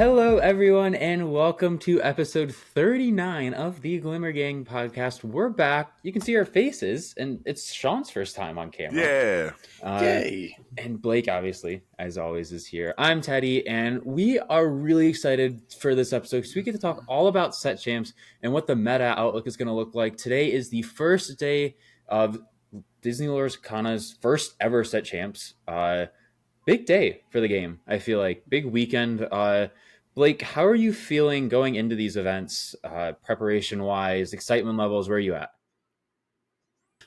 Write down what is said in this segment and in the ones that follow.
Hello, everyone, and welcome to episode 39 of the Glimmer Gang podcast. We're back. You can see our faces, and it's Sean's first time on camera. Yeah. Uh, Yay! and Blake, obviously, as always, is here. I'm Teddy, and we are really excited for this episode because we get to talk all about set champs and what the meta outlook is going to look like. Today is the first day of Disney Lore Arcana's first ever set champs. Big day for the game. I feel like big weekend. Blake, how are you feeling going into these events, preparation wise, excitement levels? Where are you at?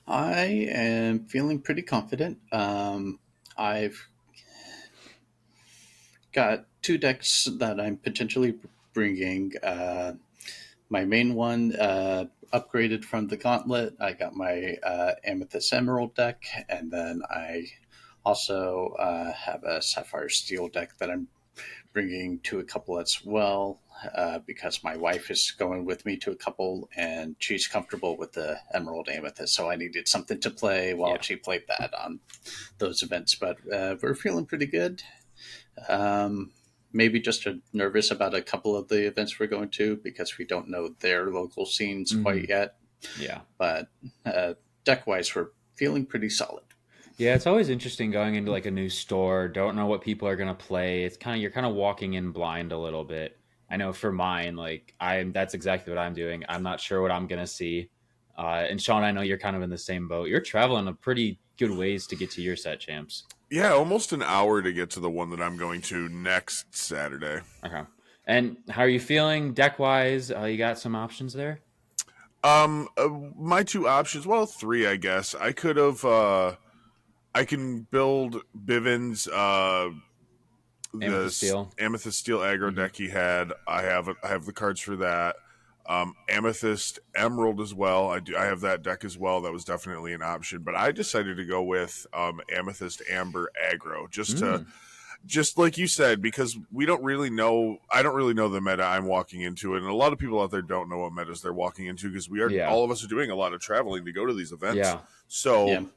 I am feeling pretty confident. I've got two decks that I'm potentially bringing. My main one upgraded from the Gauntlet. I got my Amethyst Emerald deck, and then I also have a Sapphire Steel deck that I'm bringing to a couple as well, because my wife is going with me to a couple and she's comfortable with the Emerald Amethyst. So I needed something to play while she played that on those events. But we're feeling pretty good. Maybe just nervous about a couple of the events we're going to because we don't know their local scenes quite yet. Yeah. But deck-wise, we're feeling pretty solid. Yeah, it's always interesting going into like a new store, don't know what people are gonna play. It's kind of you're kind of walking in blind a little bit. I know for mine, like that's exactly what I'm doing. I'm not sure what I'm gonna see. And Sean, I know you're kind of in the same boat. You're traveling a pretty good ways to get to your set champs. Yeah, almost an hour to get to the one that I'm going to next Saturday. Okay. And how are you feeling deck wise? You got some options there? My two options, well, three, I guess. I could have, I can build Bivens, Amethyst Steel. Amethyst Steel aggro deck he had. I have the cards for that. Amethyst Emerald as well. I have that deck as well. That was definitely an option, but I decided to go with Amethyst Amber aggro just like you said, because we don't really know. I don't really know the meta I'm walking into, and a lot of people out there don't know what metas they're walking into because all of us are doing a lot of traveling to go to these events. Yeah. So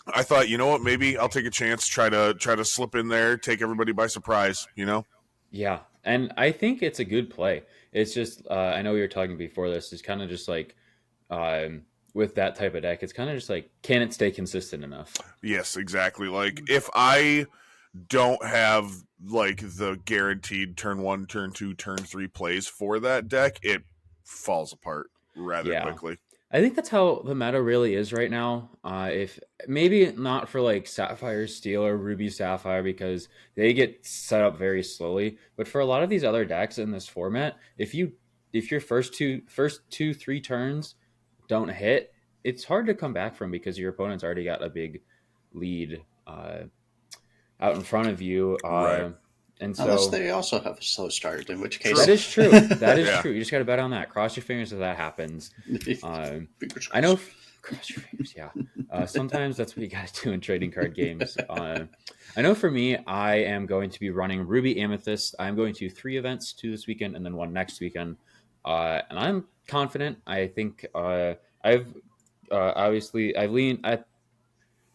I thought, you know what, maybe I'll take a chance, try to slip in there, take everybody by surprise. Yeah, and I think it's a good play. It's just I know we were talking before this. It's kind of just like with that type of deck, it's kind of just like, can it stay consistent enough? Yes, exactly. Like if I don't have like the guaranteed turn 1, turn 2, turn 3 plays for that deck, it falls apart rather quickly. I think that's how the meta really is right now. If maybe not for like Sapphire Steel or Ruby Sapphire because they get set up very slowly, but for a lot of these other decks in this format, if your first two, 3 turns don't hit, it's hard to come back from because your opponent's already got a big lead out in front of you. Right. And so, unless they also have a slow start, in which case... That is true. That is true. You just got to bet on that. Cross your fingers if that happens. I know... Cross your fingers, yeah. Sometimes that's what you got to do in trading card games. I know for me, I am going to be running Ruby Amethyst. I'm going to 3 events, 2 this weekend and then 1 next weekend. And I'm confident. I think I've leaned...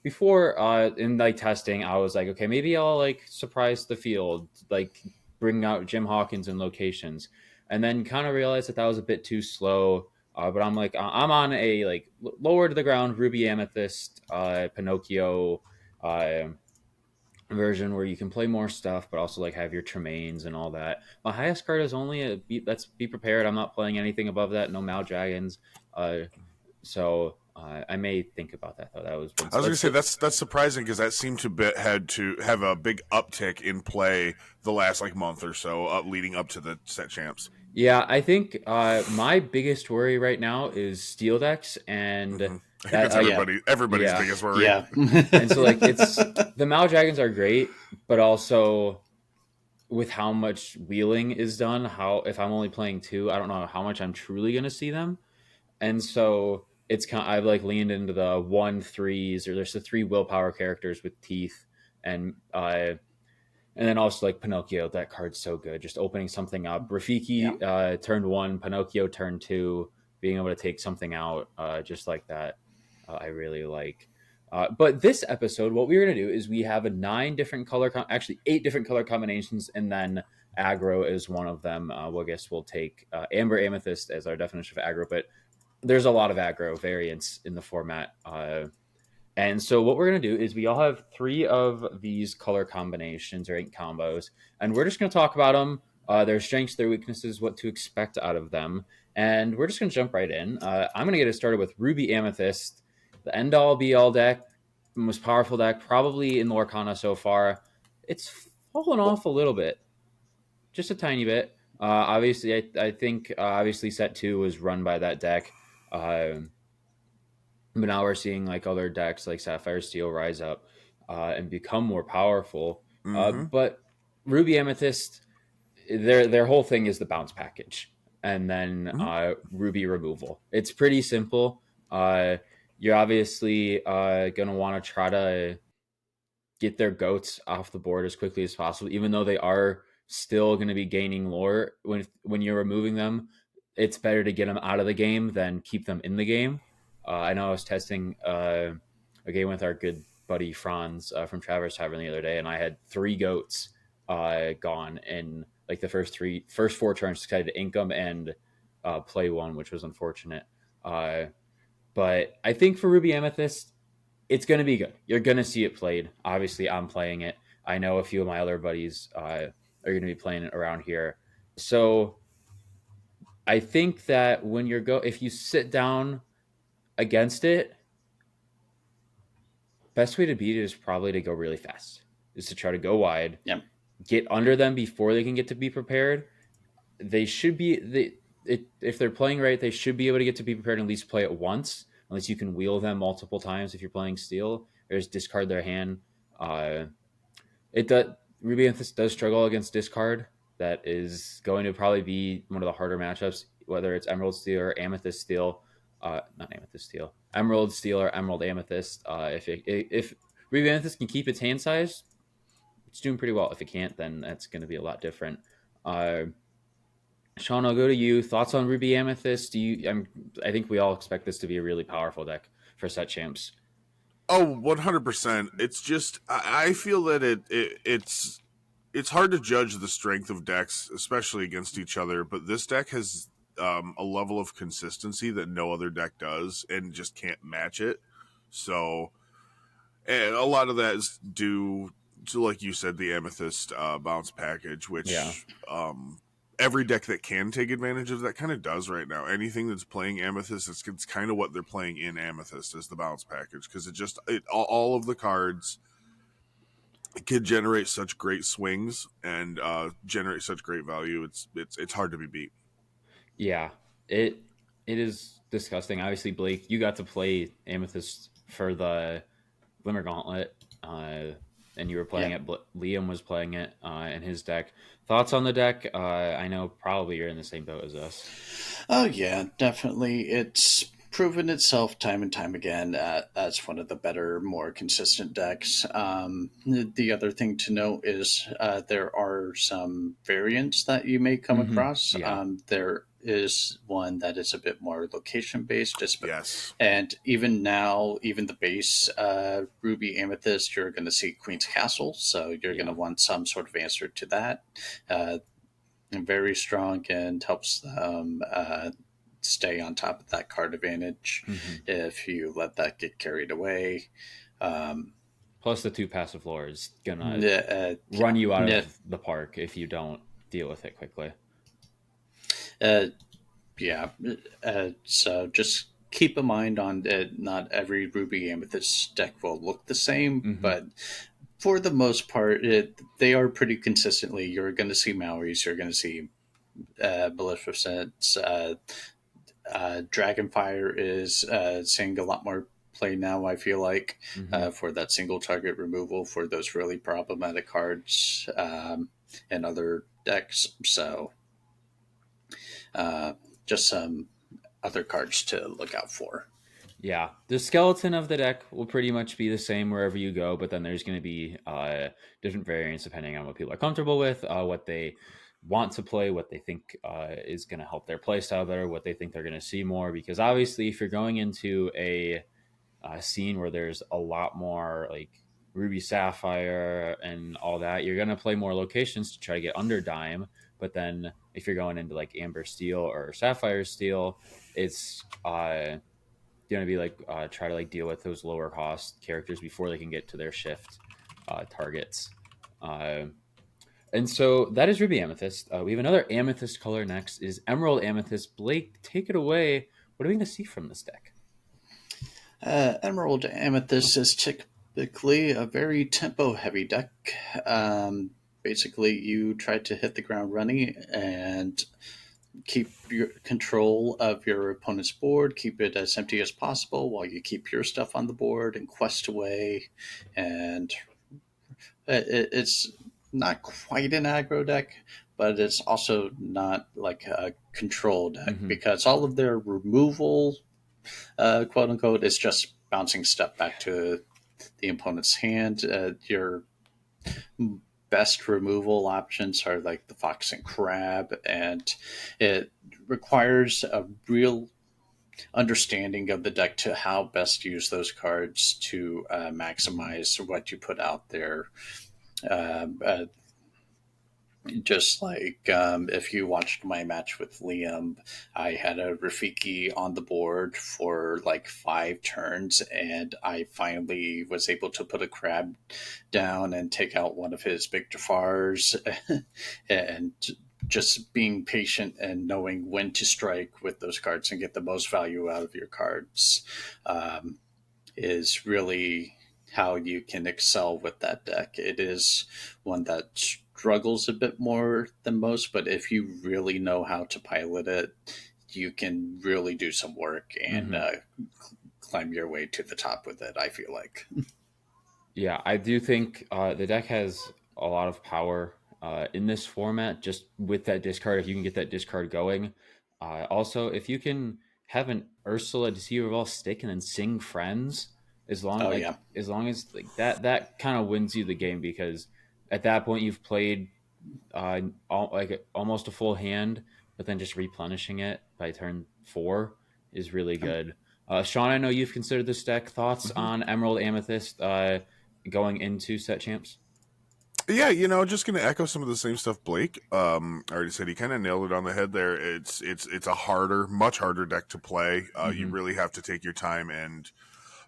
Before in like testing, I was like, okay, maybe I'll like surprise the field, like bring out Jim Hawkins in locations, and then kind of realized that was a bit too slow. But I'm like, I'm on a like lower to the ground Ruby Amethyst Pinocchio version where you can play more stuff, but also like have your Tremaines and all that. My highest card is only let's be prepared. I'm not playing anything above that. No Mal Dragons. So I may think about that though. I was going to say that's surprising because that seemed to had to have a big uptick in play the last like month or so leading up to the set champs. Yeah, I think my biggest worry right now is steel decks, and I think that's everybody's biggest worry. Yeah, and so like it's the Mal Dragons are great, but also with how much wheeling is done, if I'm only playing 2, I don't know how much I'm truly going to see them, and so. It's kind of, I've like leaned into the 1/3s, or there's the 3 willpower characters with teeth, and then also like Pinocchio. That card's so good. Just opening something up. Rafiki turn 1, Pinocchio turn 2, being able to take something out just like that. I really like. But this episode, what we're gonna do is we have a 9 different color, actually 8 different color combinations, and then aggro is one of them. I guess we'll take Amber Amethyst as our definition of aggro, but there's a lot of aggro variants in the format. And so what we're going to do is we all have 3 of these color combinations or ink combos, and we're just going to talk about them, their strengths, their weaknesses, what to expect out of them. And we're just going to jump right in. I'm going to get it started with Ruby Amethyst, the end-all be-all deck, most powerful deck, probably in Lorcana so far. It's fallen off a little bit, just a tiny bit. Obviously, I think obviously set 2 was run by that deck. But now we're seeing like other decks like Sapphire Steel rise up and become more powerful. Mm-hmm. But Ruby Amethyst, their whole thing is the bounce package, and then Ruby removal. It's pretty simple. You're obviously gonna want to try to get their goats off the board as quickly as possible, even though they are still going to be gaining lore when you're removing them. It's better to get them out of the game than keep them in the game. I know I was testing a game with our good buddy Franz from Traverse Tavern the other day, and I had 3 goats gone in like the first 4 turns. Decided to ink them and play one, which was unfortunate. But I think for Ruby Amethyst, it's going to be good. You're going to see it played. Obviously, I'm playing it. I know a few of my other buddies are going to be playing it around here. So I think that if you sit down against it, best way to beat it is probably to go really fast. Is to try to go wide, get under them before they can get to be prepared. They should be if they're playing right, they should be able to get to be prepared and at least play it once. Unless you can wheel them multiple times if you're playing steel, or just discard their hand. Ruby Amethyst does struggle against discard. That is going to probably be one of the harder matchups, whether it's Emerald Steel or Amethyst Steel. Not Amethyst Steel. Emerald Steel or Emerald Amethyst. If Ruby Amethyst can keep its hand size, it's doing pretty well. If it can't, then that's going to be a lot different. Sean, I'll go to you. Thoughts on Ruby Amethyst? I think we all expect this to be a really powerful deck for set champs. Oh, 100%. It's just I feel that it's hard to judge the strength of decks, especially against each other. But this deck has a level of consistency that no other deck does, and just can't match it. So, and a lot of that is due to, like you said, the Amethyst bounce package, which every deck that can take advantage of that kind of does right now. Anything that's playing Amethyst, it's kind of what they're playing in Amethyst as the bounce package, because all of the cards can generate such great swings and generate such great value. It's hard to be beat. Yeah, it is disgusting. Obviously, Blake, you got to play Amethyst for the Glimmer Gauntlet, and you were playing it. Liam was playing it in his deck. Thoughts on the deck? I know probably you're in the same boat as us. Oh yeah, definitely. It's proven itself time and time again as one of the better, more consistent decks. The other thing to note is there are some variants that you may come across. Yeah. There is one that is a bit more location based. Yes. And even now, even the base Ruby Amethyst, you're going to see Queen's Castle. So you're going to want some sort of answer to that. Very strong and helps them stay on top of that card advantage if you let that get carried away. Plus, the 2 passive lore is gonna run you out of the park if you don't deal with it quickly. So just keep in mind on not every Ruby Amethyst deck will look the same, but for the most part, they are pretty consistently. You're going to see Maoris, you're going to see Maleficents. Dragonfire is seeing a lot more play now, I feel like, for that single target removal for those really problematic cards and other decks. So just some other cards to look out for. Yeah, the skeleton of the deck will pretty much be the same wherever you go, but then there's going to be different variants depending on what people are comfortable with, what they want to play, what they think is going to help their playstyle better, what they think they're going to see more. Because obviously, if you're going into a scene where there's a lot more like Ruby Sapphire and all that, you're going to play more locations to try to get under dime. But then if you're going into like Amber Steel or Sapphire Steel, it's going to be like try to like deal with those lower cost characters before they can get to their shift targets. Uh, and so that is Ruby Amethyst. We have another Amethyst color next is Emerald Amethyst. Blake, take it away. What are we going to see from this deck? Emerald Amethyst is typically a very tempo heavy deck. Basically, you try to hit the ground running and keep your control of your opponent's board, keep it as empty as possible while you keep your stuff on the board and quest away. And it's not quite an aggro deck, but it's also not like a control deck because all of their removal, quote unquote, is just bouncing stuff back to the opponent's hand. Your best removal options are like the Fox and Crab, and it requires a real understanding of the deck to how best to use those cards to maximize what you put out there. Just like if you watched my match with Liam, I had a Rafiki on the board for like 5 turns, and I finally was able to put a crab down and take out one of his big Jafars. And just being patient and knowing when to strike with those cards and get the most value out of your cards is really how you can excel with that deck. It is one that struggles a bit more than most, but if you really know how to pilot it, you can really do some work and climb your way to the top with it, I feel like. Yeah, I do think the deck has a lot of power in this format, just with that discard, if you can get that discard going. Also, if you can have an Ursula Deceiver of All stick and then sing Friends, as long as long as like that kind of wins you the game, because at that point you've played almost a full hand, but then just replenishing it by turn 4 is really good. Sean, I know you've considered this deck. Thoughts on Emerald Amethyst going into set champs? Yeah, just gonna echo some of the same stuff Blake already said. He kind of nailed it on the head there. It's a much harder deck to play. You really have to take your time and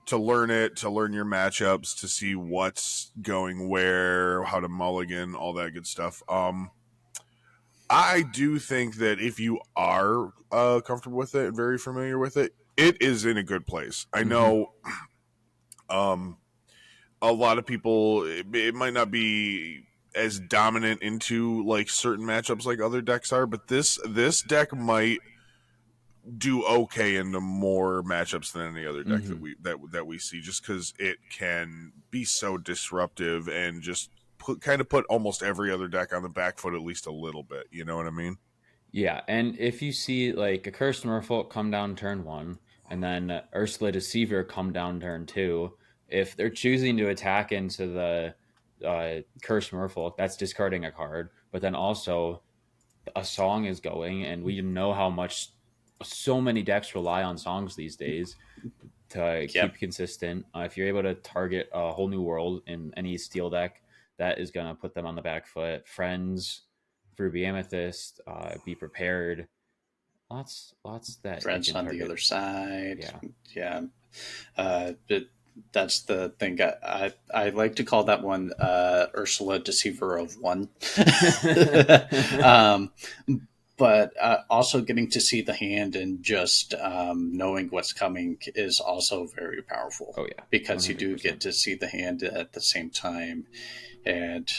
to learn it, to learn your matchups, to see what's going where, how to mulligan, all that good stuff. I do think that if you are comfortable with it and very familiar with it, it is in a good place. I know a lot of people, it might not be as dominant into like certain matchups like other decks are, but this deck might do okay into more matchups than any other deck that we see, just because it can be so disruptive and just put almost every other deck on the back foot at least a little bit. You know what I mean? Yeah, and if you see like a Cursed Merfolk come down turn 1, and then Ursula Deceiver come down turn 2, if they're choosing to attack into the Cursed Merfolk, that's discarding a card. But then also a song is going, and we know how much so many decks rely on songs these days to keep consistent. If you're able to target a whole new world in any steel deck, that is going to put them on the back foot. Friends, Ruby Amethyst, be prepared. Lots that Friends you can on target. the other side. Yeah. That's the thing. I like to call that one Ursula Deceiver of One. But also getting to see the hand and just knowing what's coming is also very powerful. Oh yeah, because 100%. You do get to see the hand at the same time, and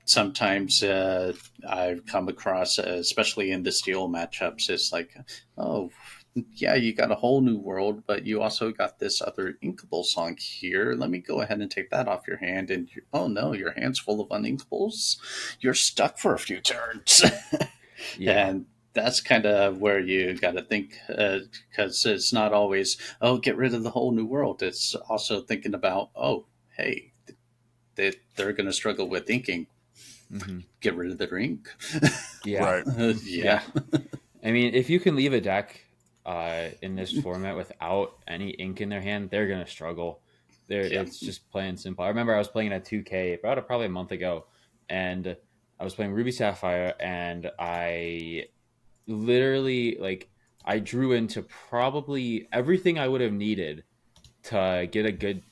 sometimes I've come across, especially in the steel matchups, it's like, oh yeah, you got a whole new world, but you also got this other inkable song here. Let me go ahead and take that off your hand. And oh no, your hand's full of uninkables. You're stuck for a few turns. And that's kind of where you got to think, because it's not always, oh, get rid of the whole new world. It's also thinking about, oh, hey, they're going to struggle with inking. Get rid of their ink. Right. Yeah. I mean, if you can leave a deck in this format without any ink in their hand, they're going to struggle. It's just plain simple. I remember I was playing at 2K probably a month ago, and I was playing Ruby Sapphire, and I literally I drew into probably everything I would have needed to get a good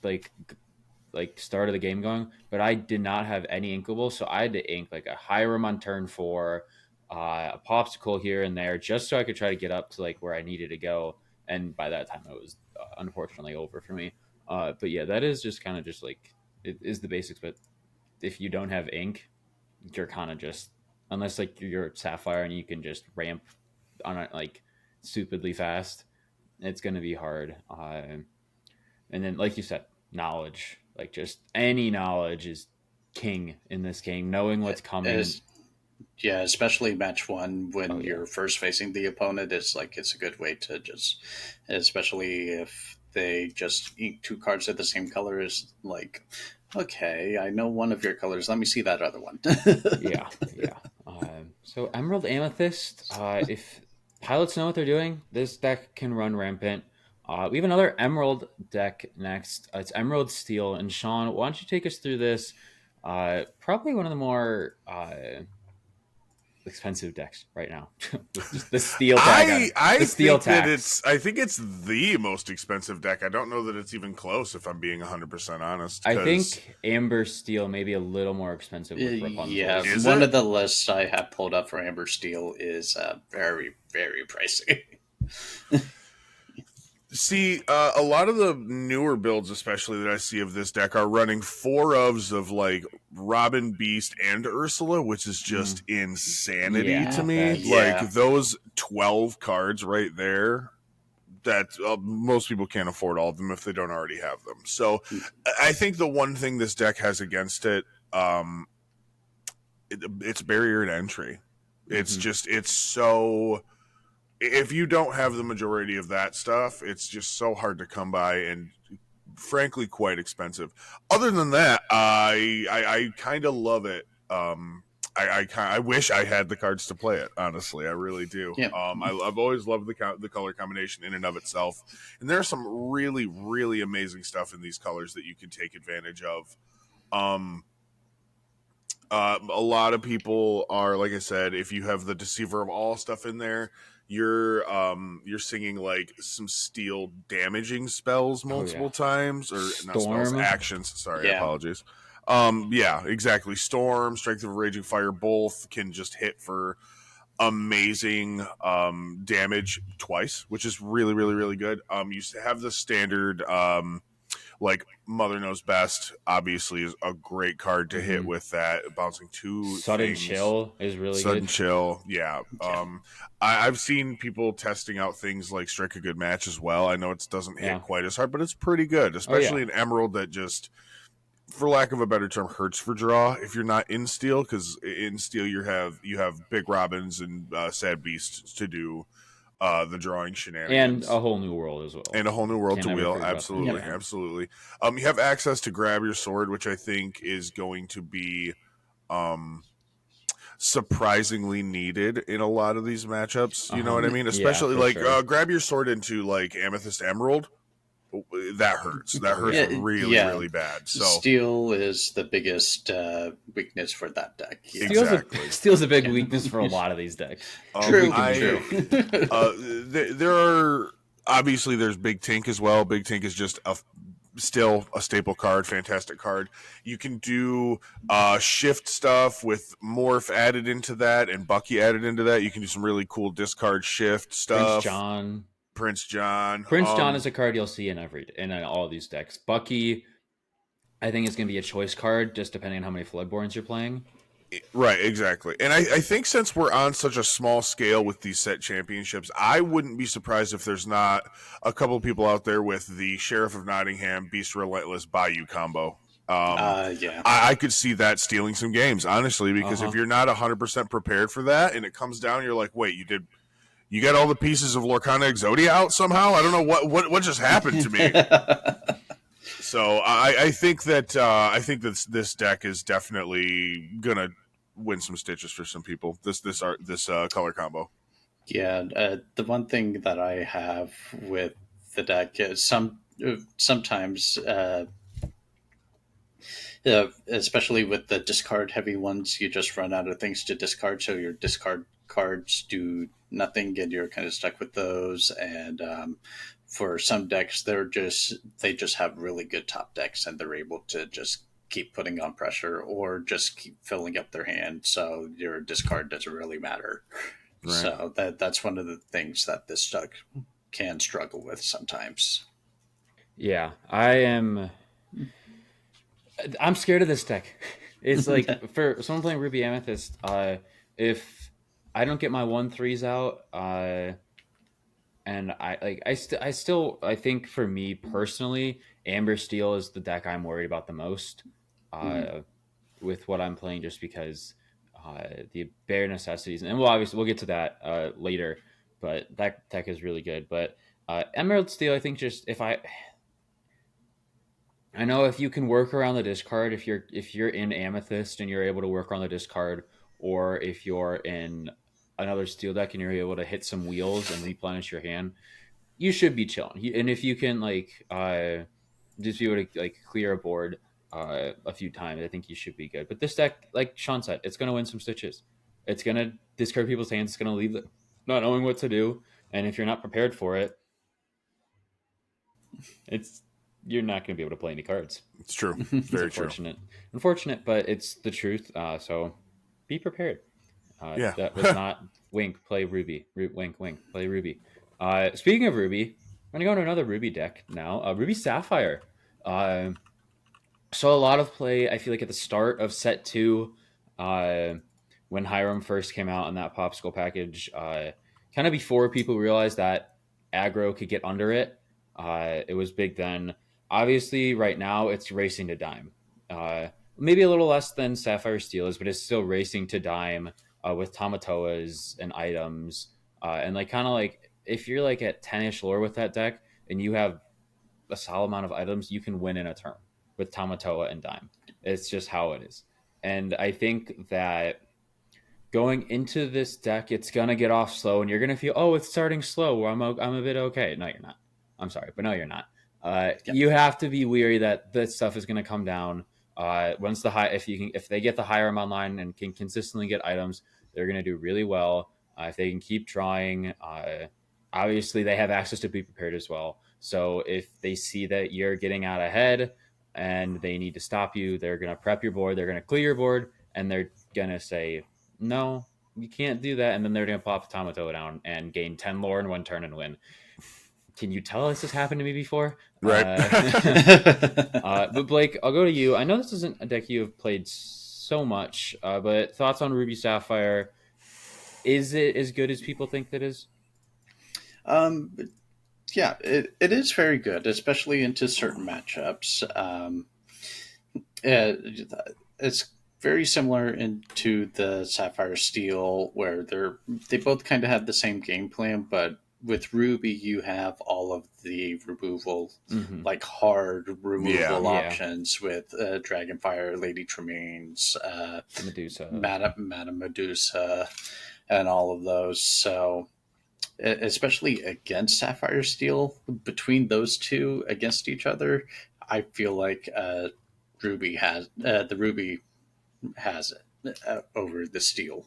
start of the game going, but I did not have any inkables, so I had to ink like a Hiram on turn 4, a popsicle here and there, just so I could try to get up to like where I needed to go. And by that time, it was unfortunately over for me. But yeah, that is just kind of just like it is the basics. But if you don't have ink, you're kind of just unless like you're Sapphire and you can just ramp on it like stupidly fast, it's gonna be hard. And then, like you said, knowledge, like just any knowledge is king in this game. Knowing what's coming. Yeah, especially match one when you're first facing the opponent, it's a good way to just, especially if they just ink 2 cards at the same color, is like, okay, I know one of your colors. Let me see that other one. yeah. So Emerald Amethyst, if pilots know what they're doing, this deck can run rampant. We have another Emerald deck next. It's Emerald Steel. And Sean, why don't you take us through this? Probably one of the more expensive decks right now. Just the steel tag. I think it's the most expensive deck. I don't know that it's even close, if I'm being 100% honest. I think Amber Steel may be a little more expensive with Rapunzel. Yeah, one of the lists I have pulled up for Amber Steel is very, very pricey. See, a lot of the newer builds, especially that I see of this deck, are running 4 ofs of like Robin, Beast, and Ursula, which is just insanity to me. Like those 12 cards right there, that most people can't afford all of them if they don't already have them. So I think the one thing this deck has against it, it's barrier to entry. It's just, it's so... If you don't have the majority of that stuff, it's just so hard to come by and frankly quite expensive. Other than that, I kind of love it. I wish I had the cards to play it. Honestly, I really do. Yeah. I've always loved the color combination in and of itself, and there's some really, really amazing stuff in these colors that you can take advantage of. A lot of people are, like I said, if you have the Deceiver of All stuff in there, you're singing like some steel damaging spells multiple times, or Storm. not spells, actions. Sorry, apologies. Yeah, exactly. Storm, Strength of a Raging Fire, both can just hit for amazing damage twice, which is really, really, really good. You have the standard like Mother Knows Best, obviously, is a great card to hit with that. Bouncing 2 Sudden things. Chill is really good. Sudden Chill, yeah. I've seen people testing out things like Strike a Good Match as well. I know it doesn't hit quite as hard, but it's pretty good, especially in Emerald that just, for lack of a better term, hurts for draw if you're not in Steel, because in Steel you have Big Robins and Sad Beasts to do the drawing shenanigans. And a whole new world as well. And a whole new world to wheel. Absolutely. Absolutely. You have access to Grab Your Sword, which I think is going to be surprisingly needed in a lot of these matchups. You know what I mean? Especially Grab Your Sword into like Amethyst Emerald. That hurts. That hurts really bad. So Steel is the biggest weakness for that deck. Steel's a big weakness for a lot of these decks. True. There are obviously there's Big Tink as well. Big Tink is just still a staple card, fantastic card. You can do shift stuff with Morph added into that and Bucky added into that. You can do some really cool discard shift stuff. Prince John is a card you'll see in all of these decks. Bucky, I think, is going to be a choice card, just depending on how many Floodborns you're playing. Right, exactly. And I think since we're on such a small scale with these set championships, I wouldn't be surprised if there's not a couple of people out there with the Sheriff of Nottingham, Beast Relentless, Bayou combo. I could see that stealing some games, honestly, because if you're not 100% prepared for that and it comes down, you're like, wait, you got all the pieces of Lorcana Exodia out somehow? I don't know what just happened to me. So I think that this deck is definitely gonna win some stitches for some people. This color combo. Yeah, the one thing that I have with the deck is sometimes Yeah, especially with the discard heavy ones, you just run out of things to discard, so your discard cards do nothing, and you're kind of stuck with those. And for some decks, they just have really good top decks, and they're able to just keep putting on pressure or just keep filling up their hand, so your discard doesn't really matter. Right. So that's one of the things that this deck can struggle with sometimes. Yeah, I'm scared of this deck. It's like for someone playing Ruby Amethyst, if I don't get my 1/3s out, and I still I think for me personally, Amber Steel is the deck I'm worried about the most, uh, with what I'm playing, just because the bare necessities, and we'll obviously we'll get to that later, but that deck is really good. But Emerald Steel, I think just if I know if you can work around the discard, if you're in Amethyst and you're able to work on the discard, or if you're in another steel deck and you're able to hit some wheels and replenish your hand, you should be chilling. And if you can just be able to like clear a board a few times, I think you should be good. But this deck, like Sean said, it's gonna win some stitches. It's gonna discard people's hands. It's gonna leave them not knowing what to do, and if you're not prepared for it, it's you're not going to be able to play any cards. It's true. It's Very true. unfortunate, but it's the truth. So be prepared. Yeah. That was not wink. Play Ruby. Wink. Wink. Play Ruby. Speaking of Ruby, I'm gonna go to another Ruby deck now. Ruby Sapphire. Uh, so a lot of play. I feel like at the start of set two, uh, when Hiram first came out in that popsicle package, kind of before people realized that aggro could get under it. It was big then. Obviously, right now it's racing to dime. Maybe a little less than Sapphire Steel is, but it's still racing to dime with Tamatoas and items. And like kind of like if you're like at 10-ish lore with that deck and you have a solid amount of items, you can win in a turn with Tamatoa and dime. It's just how it is. And I think that going into this deck, it's gonna get off slow, and you're gonna feel, oh, it's starting slow. I'm a bit okay. No, you're not. I'm sorry, but no, you're not. Yep. You have to be weary that this stuff is gonna come down. Once if they get the Hiram online and can consistently get items, they're gonna do really well. If they can keep trying, obviously they have access to be prepared as well. So if they see that you're getting out ahead and they need to stop you, they're gonna prep your board, they're gonna clear your board, and they're gonna say, no, you can't do that. And then they're going to pop Tamatoa down and gain 10 lore in one turn and win. Can you tell this has happened to me before? Right. But Blake, I'll go to you. I know this isn't a deck you have played so much, but thoughts on Ruby Sapphire? Is it as good as people think that is? Um, yeah, it is very good, especially into certain matchups. It's very similar into the Sapphire Steel, where they both kind of have the same game plan, but with Ruby, you have all of the removal, Mm-hmm. like hard removal Yeah. options with Dragonfire, Lady Tremaines, Medusa. Madame Medusa, and all of those. So, especially against Sapphire Steel, between those two against each other, I feel like Ruby has the Ruby has it over the Steel,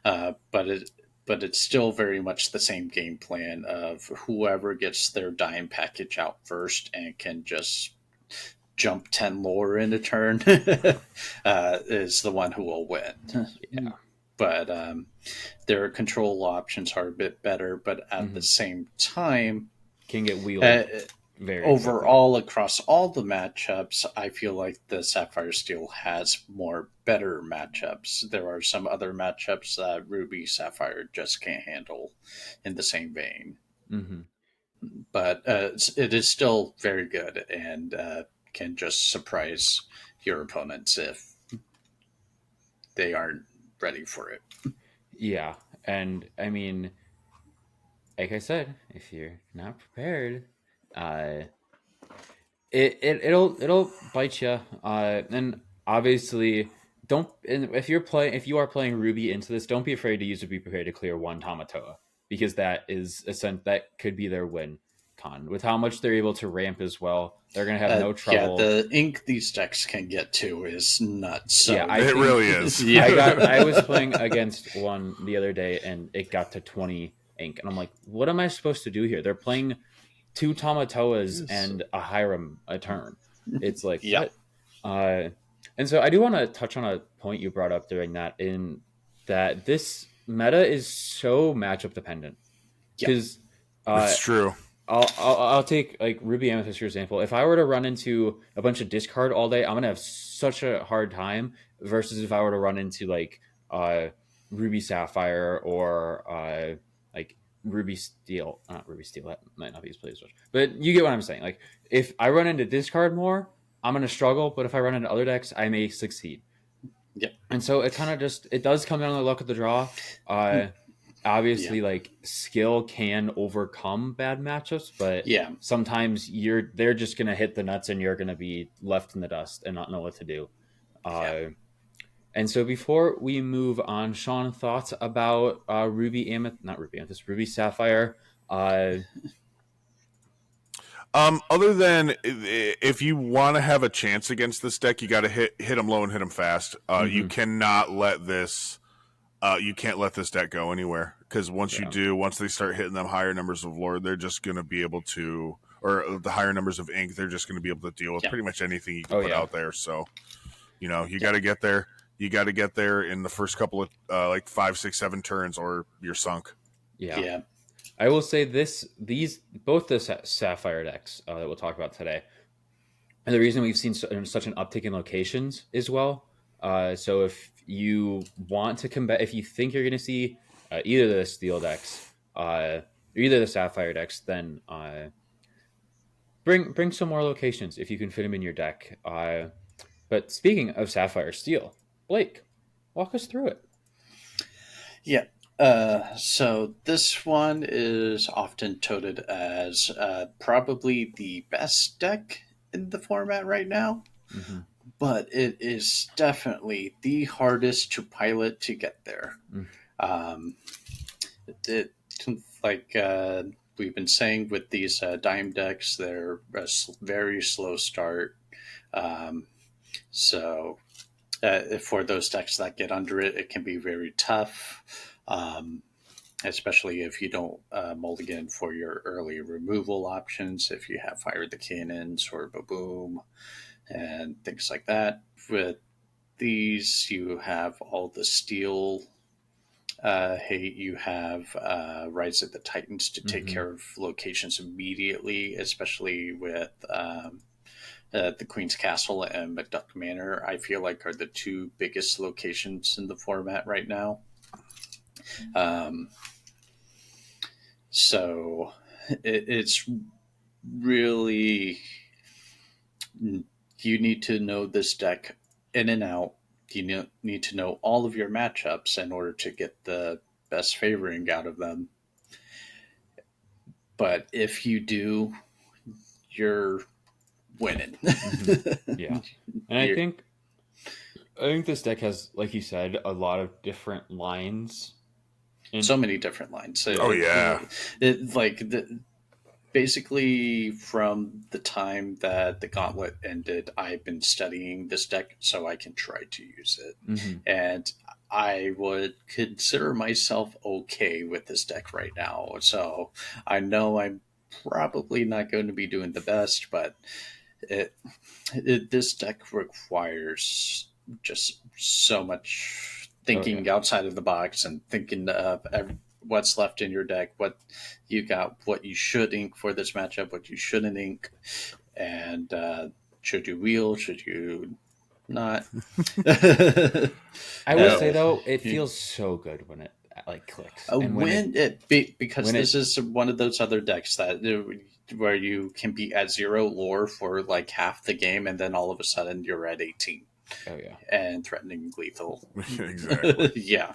but it's still very much the same game plan of whoever gets their dime package out first and can just jump 10 lore in a turn is the one who will win. Yeah. But their control options are a bit better, but at the same time, can get wheeled very overall quickly. Across all the matchups, I feel like the Sapphire Steel has more better matchups. There are some other matchups that Ruby Sapphire just can't handle in the same vein. Mm-hmm. But it is still very good and can just surprise your opponents if they aren't ready for it. Yeah, and I mean, like I said, if you're not prepared, uh, it'll bite you. And obviously, don't. And if you are playing Ruby into this, don't be afraid to use a be prepared to clear one Tamatoa, because that is that could be their win. con. With how much they're able to ramp as well, they're going to have no trouble. Yeah, the ink these decks can get to is nuts. So yeah, it really is. Yeah. I was playing against one the other day, and it got to 20 ink, and I'm like, what am I supposed to do here? They're playing 2 Tamatoas and a Hiram a turn. It's like, Yeah. what? And so I do want to touch on a point you brought up during that, in that this meta is so matchup dependent. Because It's true. I'll take like Ruby Amethyst for example. If I were to run into a bunch of discard all day, I'm gonna have such a hard time. Versus if I were to run into like Ruby Sapphire or like Ruby Steel, not Ruby Steel. That might not be as played as much, but you get what I'm saying. Like if I run into discard more, I'm gonna struggle. But if I run into other decks, I may succeed. Yep. And so it kind of just it does come down to the luck of the draw. Obviously, like skill can overcome bad matchups, but sometimes they're just gonna hit the nuts and you're gonna be left in the dust and not know what to do. And so before we move on, Sean, thoughts about Ruby Sapphire? Other than if you want to have a chance against this deck, you got to hit them low and hit them fast. You cannot let this. You can't let this deck go anywhere, because once they start hitting them higher numbers of lore, they're just going to be able to, or the higher numbers of ink, they're just going to be able to deal with pretty much anything you can put out there. So, you got to get there. You got to get there in the first couple of like 5, 6, 7 turns, or you're sunk. Yeah. I will say both the Sapphire decks that we'll talk about today, and the reason we've seen such an uptick in locations as well. So if you want to combat, if you think you're going to see either the Steel decks, or either the Sapphire decks, then bring some more locations if you can fit them in your deck. But speaking of Sapphire Steel, Blake, walk us through it. Yeah. So this one is often touted as probably the best deck in the format right now. Mm-hmm. But it is definitely the hardest to pilot to get there. We've been saying with these dime decks, they're a very slow start. So for those decks that get under it, it can be very tough, especially if you don't mulligan for your early removal options, if you have Fire the Cannons or Baboom and things like that. With these, you have all the steel hate. You have Rise of the Titans to take care of locations immediately, especially with the Queen's Castle and McDuck Manor. I feel like are the 2 biggest locations in the format right now. So it's really, you need to know this deck in and out. You need to know all of your matchups in order to get the best favoring out of them. But if you do, you're winning. Yeah. And I think this deck has, like you said, a lot of different lines. So many different lines. Basically, from the time that the Gauntlet ended, I've been studying this deck so I can try to use it. And I would consider myself okay with this deck right now. So I know I'm probably not going to be doing the best, but this deck requires just so much thinking outside of the box and thinking of what's left in your deck, what you got, what you should ink for this matchup, what you shouldn't ink, and should you wheel, should you not. I will say though, it feels so good when it clicks. Because this is one of those other decks that where you can be at 0 lore for like half the game, and then all of a sudden you're at 18. Oh yeah, and threatening lethal. Exactly. Yeah.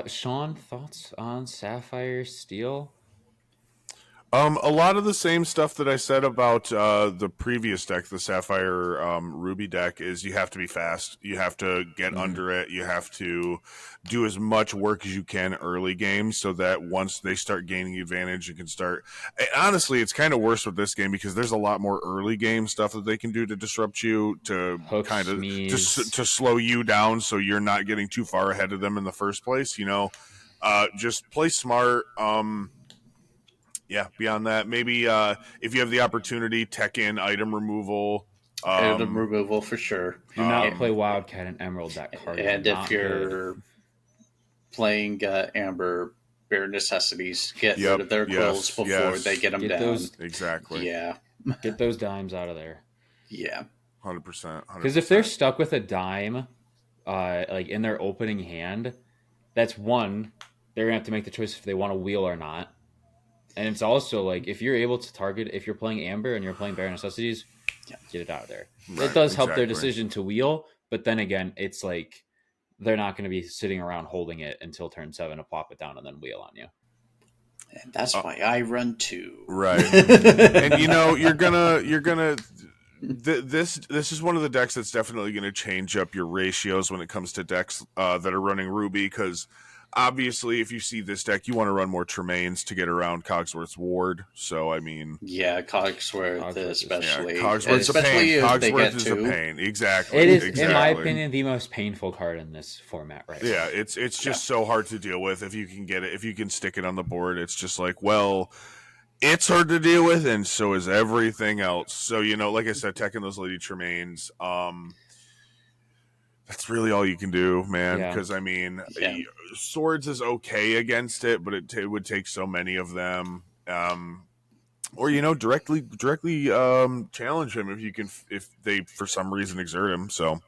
Sean, thoughts on Sapphire Steel? A lot of the same stuff that I said about the previous deck, the Sapphire Ruby deck, is you have to be fast. You have to get under it. You have to do as much work as you can early game so that once they start gaining advantage, you can start. And honestly, it's kind of worse with this game because there's a lot more early game stuff that they can do to disrupt you, to kind of to slow you down so you're not getting too far ahead of them in the first place. Just play smart. Yeah, beyond that, maybe if you have the opportunity, tech in item removal. Item removal for sure. Do not play Wildcat and Emerald. That card and is if you're playing Amber, bare necessities, get rid of their quills before they get them down. Exactly. Yeah. Get those dimes out of there. Yeah. 100%. Because if they're stuck with a dime, like in their opening hand, that's one, they're gonna have to make the choice if they want to wheel or not. And it's also like if you're able to target, if you're playing Amber and you're playing bare necessities, get it out of there. Right, it does help their decision to wheel, but then again, it's like they're not going to be sitting around holding it until turn 7 to plop it down and then wheel on you. And that's why I run 2. Right. And you're gonna this is one of the decks that's definitely going to change up your ratios when it comes to decks that are running Ruby, because obviously, if you see this deck, you want to run more Tremaines to get around Cogsworth's Ward. So, I mean... Yeah, Cogsworth especially. Yeah, Cogsworth's a pain. Cogsworth is a pain. Exactly. It is, in my opinion, the most painful card in this format right now. Yeah, it's just so hard to deal with. If you can get it, if you can stick it on the board, it's just like, well... It's hard to deal with, and so is everything else. So, like I said, teching those Lady Tremaines... that's really all you can do, man. Because swords is okay against it, but it would take so many of them. Or directly challenge him if they for some reason exert him. So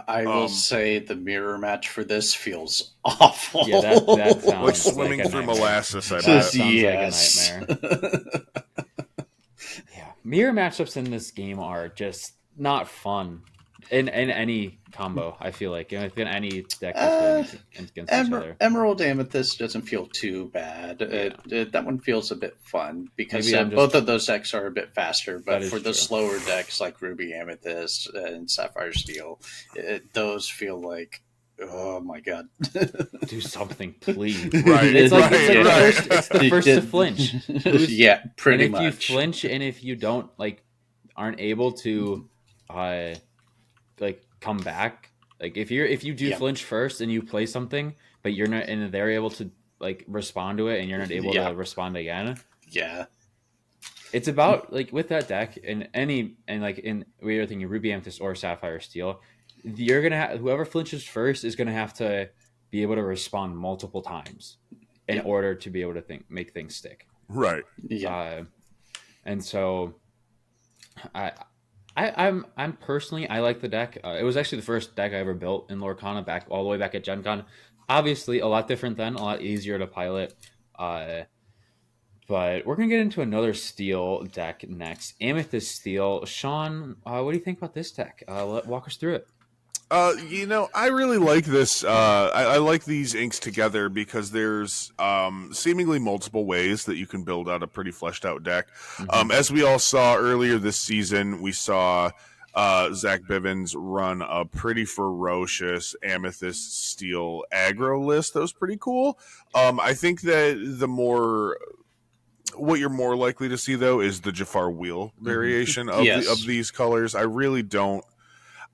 I will say the mirror match for this feels awful. Yeah, that sounds like swimming through molasses. I bet. That sounds like a nightmare. Yeah, mirror matchups in this game are just not fun. In any combo, I feel like in any deck against each other. Emerald Amethyst doesn't feel too bad. That one feels a bit fun because both of those decks are a bit faster. But for the slower decks like Ruby Amethyst and Sapphire Steel, those feel like, oh my god, do something, please! Right, it's the first to flinch. Yeah, pretty much. If you flinch and if you don't aren't able to, come back. Like if you do flinch first and you play something, but you're not, and they're able to respond to it, and you're not able to respond again. Yeah, it's about with that deck in whether thinking Ruby Amethyst or Sapphire Steel, you're gonna whoever flinches first is gonna have to be able to respond multiple times in order to be able to make things stick. Right. Yeah. And so I'm personally, I like the deck. It was actually the first deck I ever built in Lorcana all the way back at Gen Con. Obviously, a lot different then, a lot easier to pilot. But we're going to get into another Steel deck next. Amethyst Steel. Sean, what do you think about this deck? Walk us through it. I really like this. I like these inks together because there's seemingly multiple ways that you can build out a pretty fleshed out deck. Mm-hmm. As we all saw earlier this season, we saw Zach Bivens run a pretty ferocious Amethyst Steel aggro list. That was pretty cool. I think that what you're more likely to see, though, is the Jafar Wheel variation of these colors.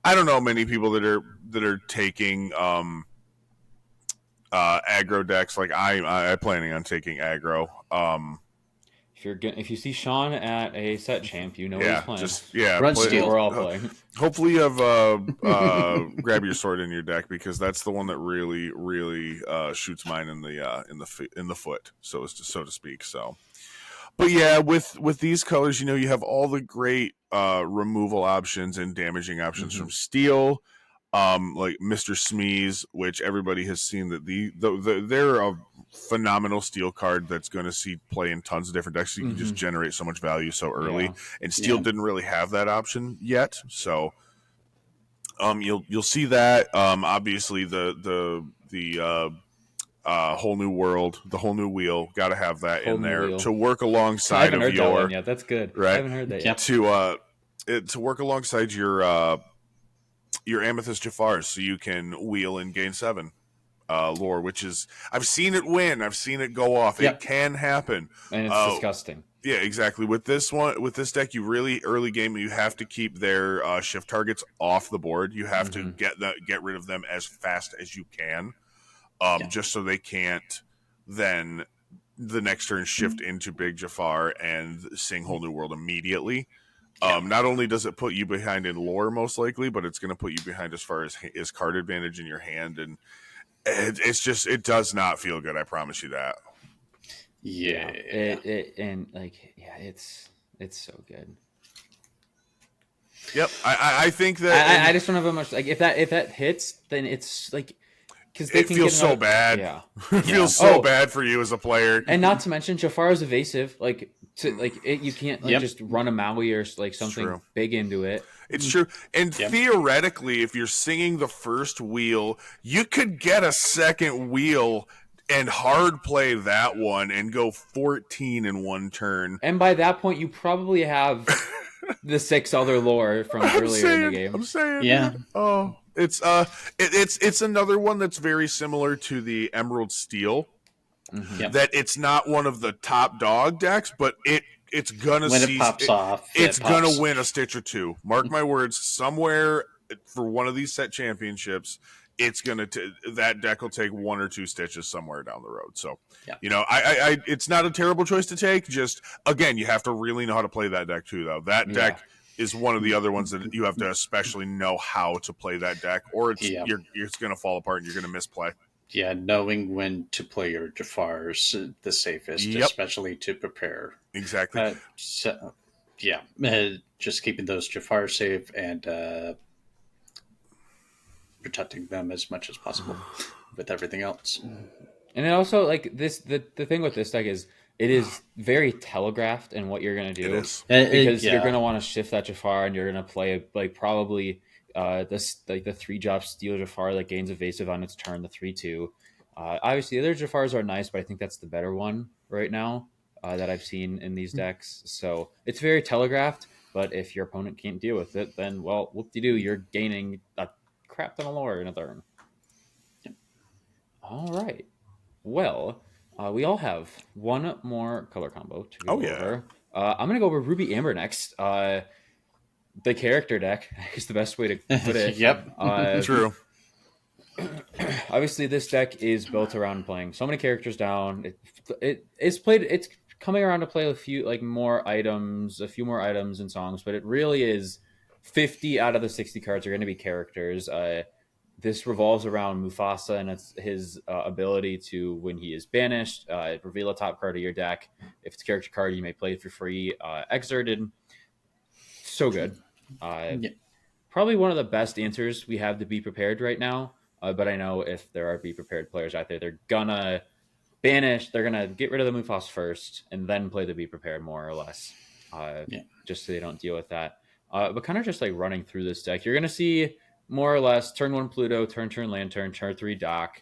I don't know many people that are taking aggro decks. Like I'm planning on taking aggro. If you see Sean at a set champ, what he's playing. Run Steel. We're all playing. Hopefully you have grab your sword in your deck, because that's the one that really shoots mine in the foot, so to speak. So. But yeah, with these colors, you have all the great removal options and damaging options from Steel, like Mr. Smeeze, which everybody has seen that they're a phenomenal Steel card that's going to see play in tons of different decks. So you can just generate so much value so early, and Steel didn't really have that option yet. So you'll see that. Obviously the Whole New World, the Whole New Wheel. Got to have that Whole in New there Wheel. to work I alongside haven't of heard that your one yet. That's good. I right haven't heard that yet. To work alongside your Amethyst Jafars, so you can wheel and gain 7 lore, which is I've seen it win. I've seen it go off. Yep. It can happen. And it's disgusting. Yeah, exactly. With this deck, you really early game you have to keep their shift targets off the board. You have to get rid of them as fast as you can, just so they can't then the next turn shift into Big Jafar and sing Whole New World immediately. Not only does it put you behind in lore, most likely, but it's going to put you behind as far as card advantage in your hand, and it does not feel good. I promise you that. Yeah. It's so good. Yep, I think that I just don't have much like if that hits, then it's like because it feels so bad. Yeah, it feels so bad for you as a player. And not to mention Jafar is evasive. You can't just run a Maui or like something big into it. It's true. And theoretically, if you're singing the first wheel, you could get a second wheel and hard play that one and go 14 in one turn. And by that point, you probably have the 6 other lore from earlier in the game. I'm saying, yeah. Oh, it's another one that's very similar to the Emerald Steel. That it's not one of the top dog decks, but it's gonna when it pops off. It's gonna win a stitch or two. Mark my words. Somewhere for one of these set championships, it's gonna that deck will take 1 or 2 stitches somewhere down the road. So I it's not a terrible choice to take. Just again, you have to really know how to play that deck too, though. That deck is one of the other ones that you have to especially know how to play that deck, or it's gonna fall apart and you're gonna misplay. Yeah, knowing when to play your Jafars the safest, especially to prepare. Exactly. Just keeping those Jafars safe and protecting them as much as possible with everything else. And it also like this the thing with this deck is it is very telegraphed in what you're gonna do. It is. Because you're gonna want to shift that Jafar and you're gonna play like probably the 3-drop Steel Jafar that gains evasive on its turn, the 3/2. Obviously, the other Jafars are nice, but I think that's the better one right now that I've seen in these decks. So it's very telegraphed, but if your opponent can't deal with it, then well, whoop-de-doo, you're gaining a crap ton of lore in a turn. All right. Well, we all have one more color combo to go over. I'm gonna go over Ruby Amber next. The character deck is the best way to put it. True. Obviously, this deck is built around playing so many characters down. It's coming around to play a few more items and songs, but it really is 50 out of the 60 cards are going to be characters. This revolves around Mufasa and his ability to, when he is banished, reveal a top card of your deck. If it's a character card, you may play it for free. Exerted. So good. Probably one of the best answers we have to be prepared right now. But I know if there are be prepared players out there, they're gonna banish. They're gonna get rid of the Mufasa first and then play the be prepared more or less, just so they don't deal with that. But kind of just like running through this deck, you're gonna see more or less turn 1 Pluto, turn Lantern, turn 3 Doc,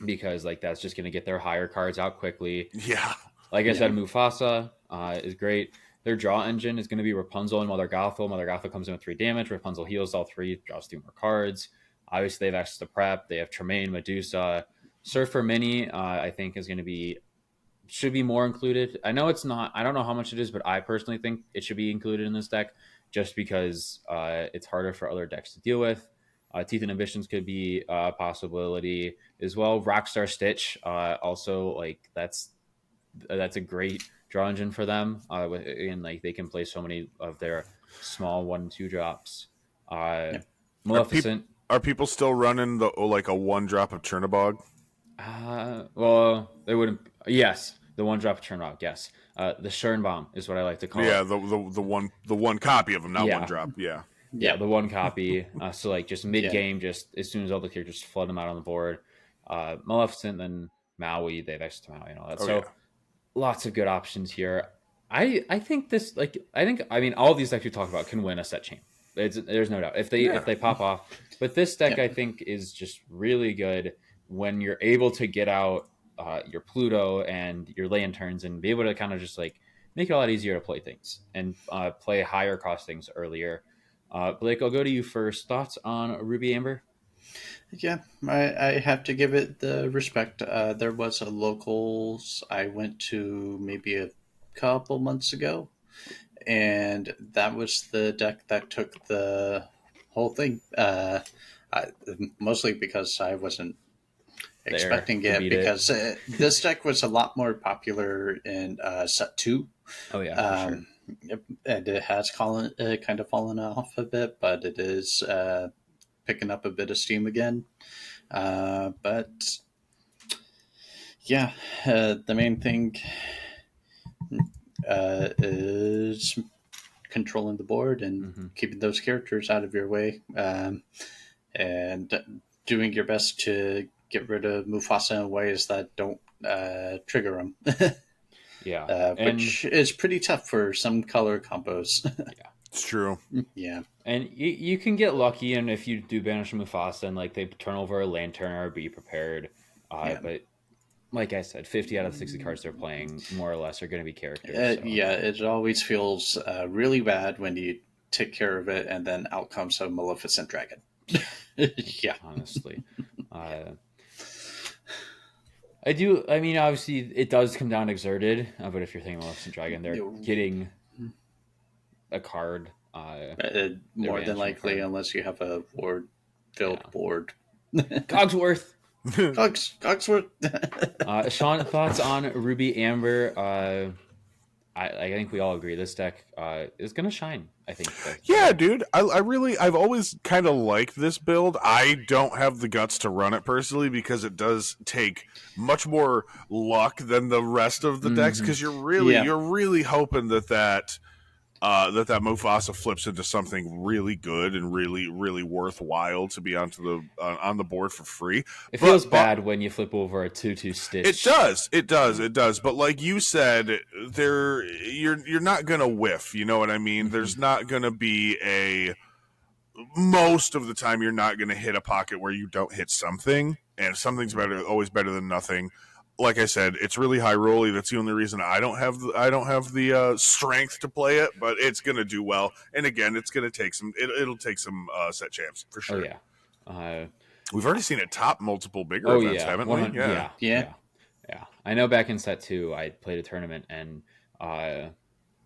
because like that's just gonna get their higher cards out quickly. Yeah, like I said, Mufasa is great. Their draw engine is going to be Rapunzel and Mother Gothel. Mother Gothel comes in with 3 damage. Rapunzel heals all 3, draws 2 more cards. Obviously, they have access to prep. They have Tremaine, Medusa. Surfer Mini, I think, should be more included. I know it's not. I don't know how much it is, but I personally think it should be included in this deck just because it's harder for other decks to deal with. Teeth and Ambitions could be a possibility as well. Rockstar Stitch, also, like, that's a great draw engine for them, and like they can play so many of their small 1-2 drops. Maleficent. Are people still running a 1-drop of Chernabog? Well, they wouldn't. Yes, the 1-drop of Chernabog. Yes, the Schernbaum is what I like to call it. Yeah, the one copy of them, not 1-drop. Yeah, the one copy. So like just mid game, just as soon as all the characters flood them out on the board. Maleficent, then Maui. They have access to Maui and all that. Lots of good options here. I think this all of these decks we talk about can win a set champ. There's no doubt if they pop off. But this deck I think is just really good. when you're able to get out your Pluto and your lanterns and be able to kind of just like make it a lot easier to play things and play higher cost things earlier. Blake, I'll go to you first. Thoughts on Ruby Amber? Yeah, I have to give it the respect. There was a locals I went to maybe a couple months ago, and that was the deck that took the whole thing. I, Mostly because I wasn't There expecting to it, beat it. because this deck was a lot more popular in set two. Oh yeah, for sure. And it has kind of fallen off a bit, but it is picking up a bit of steam again. But yeah, the main thing is controlling the board and keeping those characters out of your way, and doing your best to get rid of Mufasa in ways that don't trigger them. Yeah, Which is pretty tough for some color combos. Yeah, it's true. Yeah. And you can get lucky, and if you do banish Mufasa and like they turn over a lantern or be prepared, Yeah. but like I said, 50 out of the 60 cards they're playing more or less are going to be characters. So. Yeah, it always feels really bad when you take care of it and then out comes a Maleficent Dragon. Yeah. Honestly. I mean, obviously, it does come down to Exerted, but if you're thinking Maleficent Dragon, they're getting a card. More than likely, unless you have a ward-filled board. Cogsworth! Cogsworth! Sean, thoughts on Ruby Amber? I think we all agree this deck is going to shine. I think. Yeah, dude. I've always kind of liked this build. I don't have the guts to run it personally because it does take much more luck than the rest of the decks. Because you're really hoping that Mufasa flips into something really good and really worthwhile to be on the board for free. It feels bad when you flip over a 2/2 Stitch. It does. But like you said, you're not gonna whiff. You know what I mean? There's not gonna be most of the time you're not gonna hit a pocket where you don't hit something, and something's always better than nothing. Like I said, it's really high rolly. That's the only reason I don't have the strength to play it, but it's gonna do well. And again, it's gonna take some. It'll take some set champs for sure. Oh yeah, we've already seen it top multiple bigger events, haven't we? Yeah. I know back in set 2, I played a tournament and I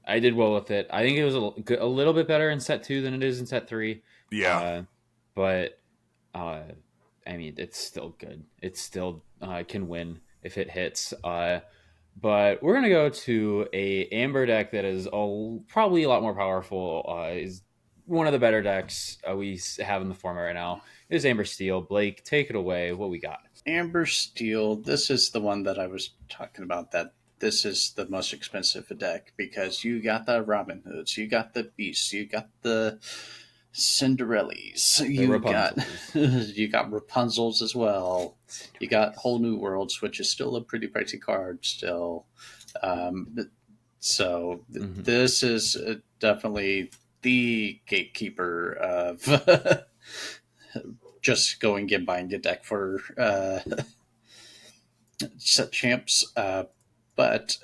did well with it. I think it was a little bit better in set 2 than it is in set 3. Yeah, but I mean, it's still good. It still can win if it hits. But we're gonna go to a Amber deck that is probably a lot more powerful. Is one of the better decks we have in the format right now. It is Amber Steel. Blake, take it away. What we got? Amber Steel. This is the one that I was talking about. That this is the most expensive deck because you got the Robin Hoods, you got the Beasts, you got the Cinderellas, you got Rapunzels as well. You got Whole New Worlds, which is still a pretty pricey card still. This is definitely the gatekeeper of just going and buying a deck for set champs. But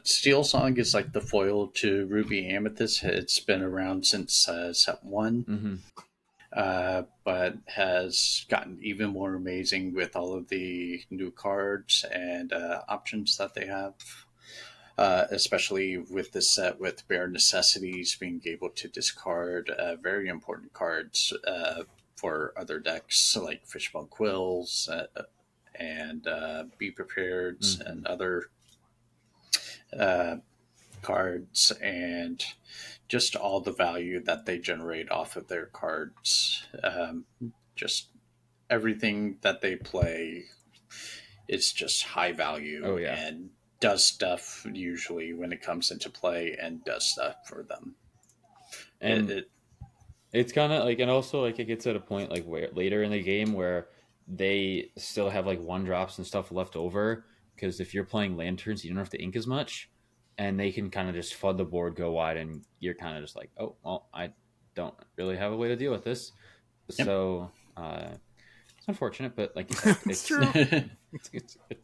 Steel Song is like the foil to Ruby Amethyst. It's been around since set 1, but has gotten even more amazing with all of the new cards and options that they have. Especially with this set with Bare Necessities, being able to discard very important cards for other decks like Fishbone Quills and Be Prepared and other cards, and just all the value that they generate off of their cards. Just everything that they play is just high value and does stuff usually when it comes into play and does stuff for them. And it's kind of like, and also like it gets at a point like where later in the game where they still have like 1-drops and stuff left over, because if you're playing lanterns you don't have to ink as much, and they can kind of just flood the board, go wide, and you're kind of just like, oh well, I don't really have a way to deal with this. So It's unfortunate, but like you said, it's true.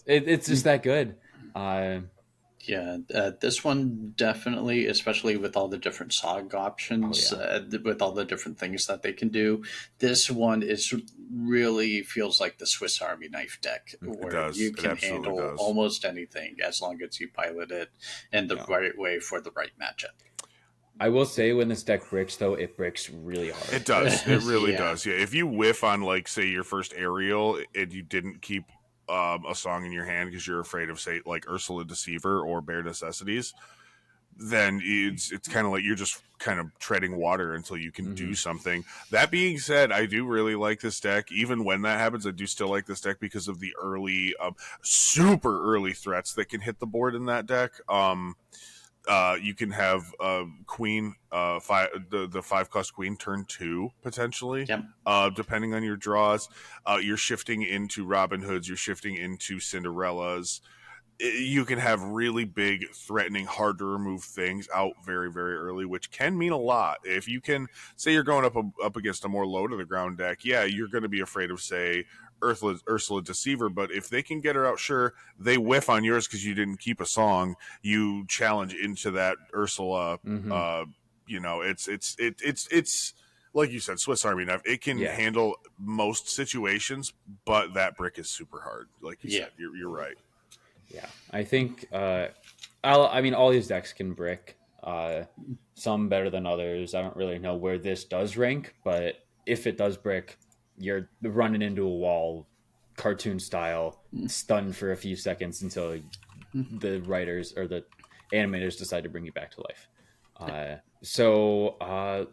it's just that good. Yeah, this one definitely, especially with all the different SOG options, with all the different things that they can do, this one is really feels like the Swiss Army knife deck, It where does. you It can absolutely handle does. almost anything as long as you pilot it in the right way for the right matchup. I will say when this deck bricks, though, it bricks really hard. It does. It really does. Yeah. If you whiff on, like, say, your first aerial and you didn't keep a song in your hand because you're afraid of, say, like Ursula Deceiver or Bare Necessities, then it's kind of like you're just kind of treading water until you can do something. That being said, I do really like this deck. Even when that happens, I do still like this deck because of the early, super early threats that can hit the board in that deck. You can have Queen, the 5-cost Queen turn 2 potentially. Yep. Depending on your draws, you're shifting into Robin Hoods, you're shifting into Cinderellas. You can have really big, threatening, hard to remove things out very, very early, which can mean a lot. If you can say you're going up against a more low to the ground deck, yeah, you're going to be afraid of, say, Ursula Deceiver, but if they can get her out, sure, they whiff on yours because you didn't keep a song. You challenge into that Ursula. It's like you said, Swiss Army knife. It can handle most situations, but that brick is super hard. Like you said, you're right. Yeah, I think all these decks can brick. Some better than others. I don't really know where this does rank, but if it does brick, you're running into a wall, cartoon style, stunned for a few seconds until the writers or the animators decide to bring you back to life.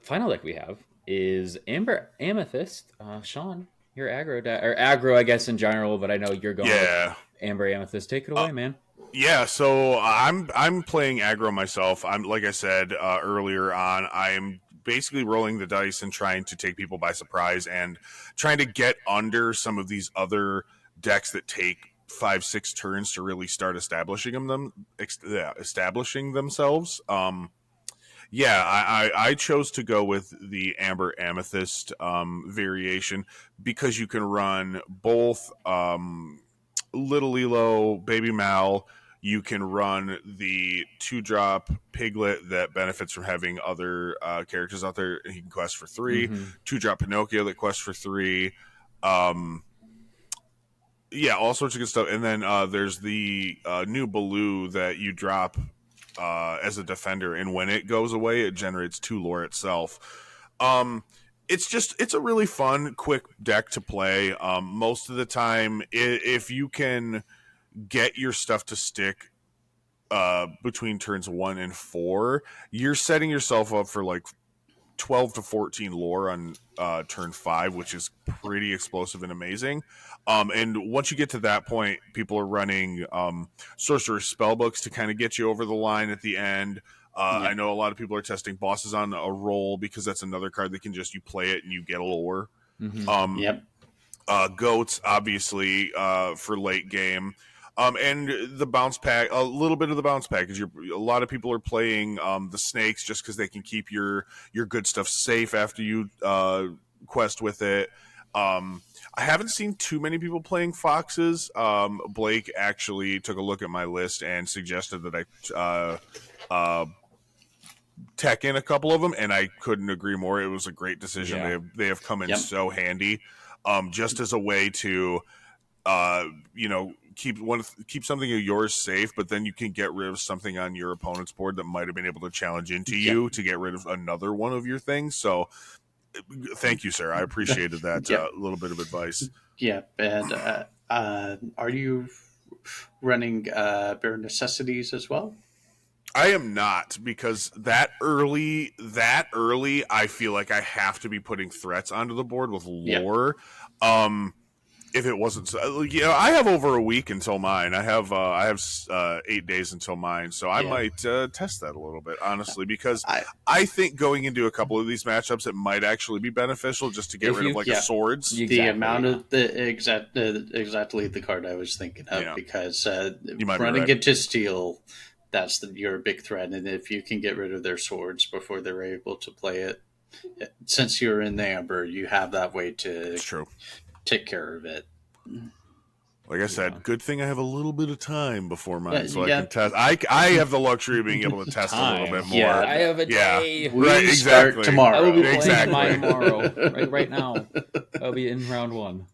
Final deck we have is Amber Amethyst. Sean, your aggro, I guess, in general, but I know you're going with Amber Amethyst. Take it away, man. Yeah, so I'm playing aggro myself. I'm, like I said earlier on, I'm basically rolling the dice and trying to take people by surprise and trying to get under some of these other decks that take 5-6 turns to really start establishing themselves. I chose to go with the Amber Amethyst variation because you can run both Little Elo, Baby Mal. You can run the 2-drop Piglet that benefits from having other characters out there. He can quest for 3. 2-drop Pinocchio that quests for 3. All sorts of good stuff. And then there's the new Baloo that you drop as a defender, and when it goes away, it generates 2 lore itself. It's a really fun, quick deck to play. Most of the time, if you can get your stuff to stick between turns 1 and 4, you're setting yourself up for like 12 to 14 lore on turn 5, which is pretty explosive and amazing. And once you get to that point, people are running Sorcerer Spellbooks to kind of get you over the line at the end. I know a lot of people are testing Bosses on a roll because that's another card that can just, you play it and you get a lore. Goats, obviously, for late game. And the bounce pack, a little bit of the bounce pack, because a lot of people are playing the snakes just because they can keep your good stuff safe after you quest with it. I haven't seen too many people playing foxes. Blake actually took a look at my list and suggested that I tech in a couple of them, and I couldn't agree more. It was a great decision. Yeah. They have come in so handy, just as a way to keep something of yours safe, but then you can get rid of something on your opponent's board that might have been able to challenge into you to get rid of another one of your things. So thank you, sir. I appreciated that little bit of advice. Yeah, and are you running Bare Necessities as well? I am not, because that early, I feel like I have to be putting threats onto the board with lore. If it wasn't, I have over a week until mine. I have 8 days until mine, so I might test that a little bit, honestly, because I think going into a couple of these matchups, it might actually be beneficial just to get rid of a swords. Exactly, the amount of exactly the card I was thinking of, because running into steel, that's your big threat, and if you can get rid of their swords before they're able to play it, since you're in the amber, you have that way to take care of it. Like I said, good thing I have a little bit of time before mine, so I yeah. can test. I have the luxury of being able to test a little bit more. Yeah. I have a day. We right, start exactly. tomorrow. I will be playing Exactly. mine tomorrow. Right now. I'll be in round 1.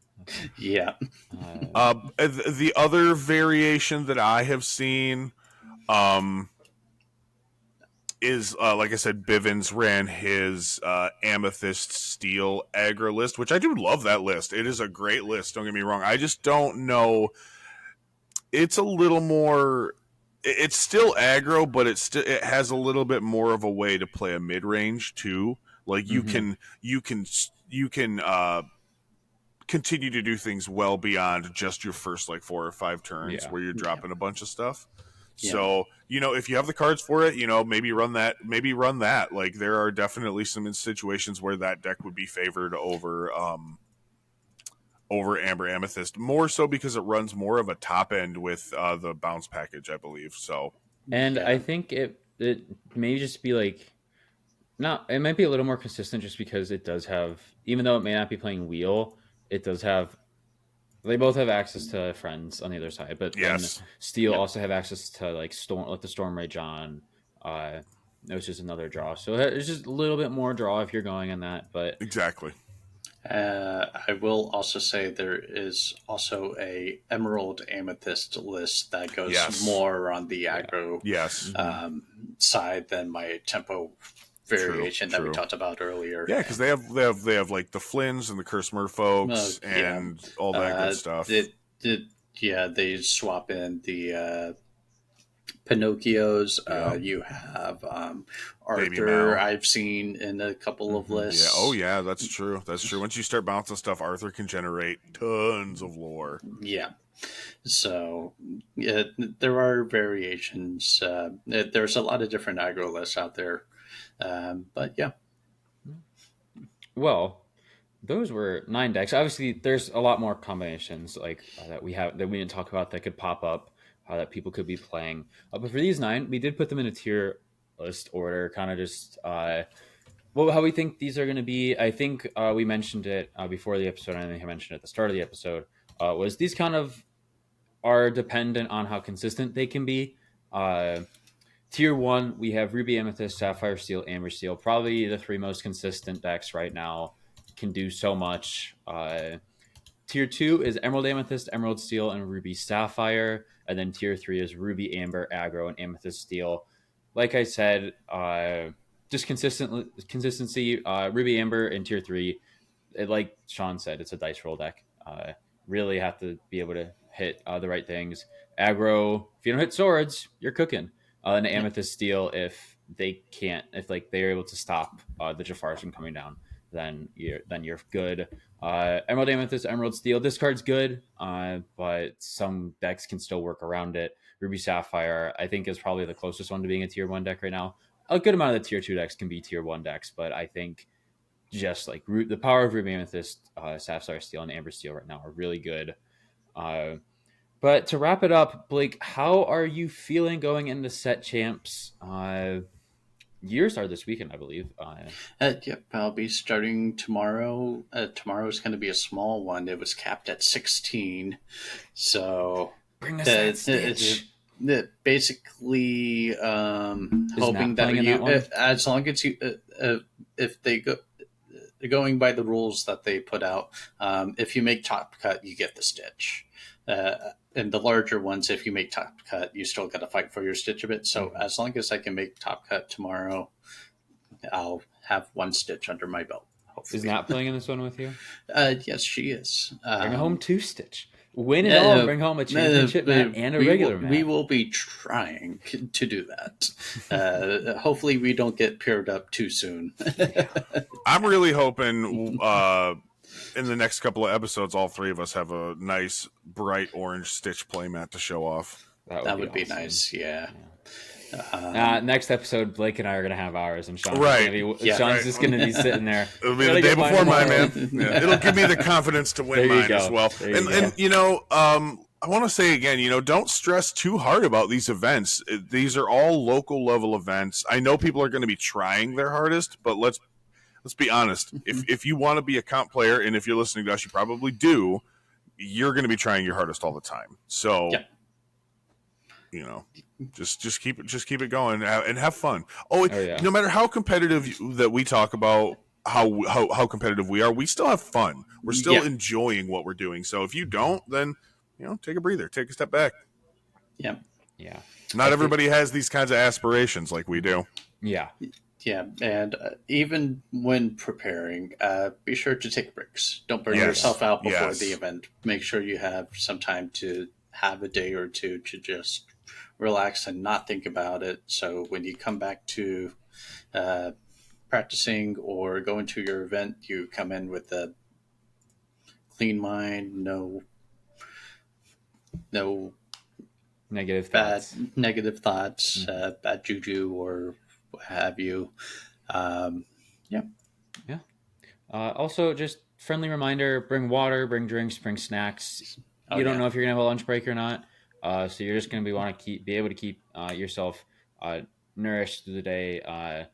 Yeah. The other variation that I have seen is, like I said, Bivens ran his Amethyst Steel aggro list, which I do love that list. It is a great list, don't get me wrong. I just don't know. It's a little more... It's still aggro, but it has a little bit more of a way to play a mid-range, too. Like, you can continue to do things well beyond just your first, like, 4 or 5 turns where you're dropping a bunch of stuff. Yeah. So, if you have the cards for it, maybe run that. Like, there are definitely some situations where that deck would be favored over Amber Amethyst, more so because it runs more of a top end with the bounce package, I believe. So, and I think it may just be like, it might be a little more consistent just because it does have, even though it may not be playing wheel, it does have. They both have access to friends on the other side, but then Steel also have access to like the Storm Rage on, which is another draw. So it's just a little bit more draw if you're going on that. But exactly. I will also say there is also a Emerald Amethyst list that goes more on the aggro side than my tempo variation that we talked about earlier. Yeah, because they have like the Flynn's and the Curse Merfolks and all that good stuff. They swap in the Pinocchios. You have Arthur. I've seen in a couple of lists. Yeah. Oh yeah, that's true. That's true. Once you start bouncing stuff, Arthur can generate tons of lore. Yeah. So there are variations. There's a lot of different aggro lists out there. But yeah. Well, those were 9 decks. Obviously, there's a lot more combinations like that we didn't talk about that could pop up that people could be playing. But for these 9, we did put them in a tier list order, kind of just how we think these are going to be. I think we mentioned it before the episode, and I think I mentioned it at the start of the episode. Was these kind of are dependent on how consistent they can be. Tier 1, we have Ruby Amethyst, Sapphire Steel, Amber Steel. Probably the 3 most consistent decks right now. Can do so much. Tier 2 is Emerald Amethyst, Emerald Steel, and Ruby Sapphire. And then Tier 3 is Ruby Amber, Aggro, and Amethyst Steel. Like I said, just consistency. Ruby Amber in Tier 3, like Sean said, it's a dice roll deck. Really have to be able to hit the right things. Aggro, if you don't hit swords, you're cooking. And Amethyst Steel, if they're able to stop the Jafars from coming down, then you're good. Emerald Amethyst, Emerald Steel. This card's good, but some decks can still work around it. Ruby Sapphire, I think, is probably the closest one to being a Tier 1 deck right now. A good amount of the Tier 2 decks can be Tier 1 decks, but I think just like the power of Ruby Amethyst, Sapphire Steel, and Amber Steel right now are really good. But to wrap it up, Blake, how are you feeling going into Set Champs? Years are this weekend, I believe. Yep, I'll be starting tomorrow. Tomorrow's going to be a small one. It was capped at 16. So bring us that stitch. Basically, hoping that as long as you, if they go, going by the rules that they put out, if you make top cut, you get the stitch. And the larger ones, if you make top cut, you still got to fight for your stitch a bit. So as long as I can make top cut tomorrow, I'll have 1 stitch under my belt. Hopefully. Is Nat playing in this one with you? Yes, she is. Bring home 2 stitch. Win it all. Bring home a championship match and a regular match. We will be trying to do that. Hopefully, we don't get paired up too soon. I'm really hoping in the next couple of episodes, all 3 of us have a nice, bright orange Stitch playmat to show off. That would be awesome. Nice, yeah. Next episode, Blake and I are going to have ours, and Sean's just going to be sitting there. It'll be the day before mine, man. Yeah. It'll give me the confidence to win mine as well. And I want to say again, don't stress too hard about these events. These are all local level events. I know people are going to be trying their hardest, but let's be honest. If you want to be a comp player, and if you're listening to us, you probably do. You're going to be trying your hardest all the time. So, just keep it going and have fun. No matter how competitive that we talk about how competitive we are, we still have fun. We're still enjoying what we're doing. So if you don't, then take a breather, take a step back. Yeah. Not everybody has these kinds of aspirations like we do. Yeah, and even when preparing, be sure to take breaks. Don't burn yourself out before the event. Make sure you have some time to have a day or two to just relax and not think about it. So when you come back to practicing or going to your event, you come in with a clean mind, no negative thoughts, bad juju, or what have you. Also, just friendly reminder: bring water, bring drinks, bring snacks. You don't know if you're gonna have a lunch break or not, so you're just gonna be able to keep yourself nourished through the day,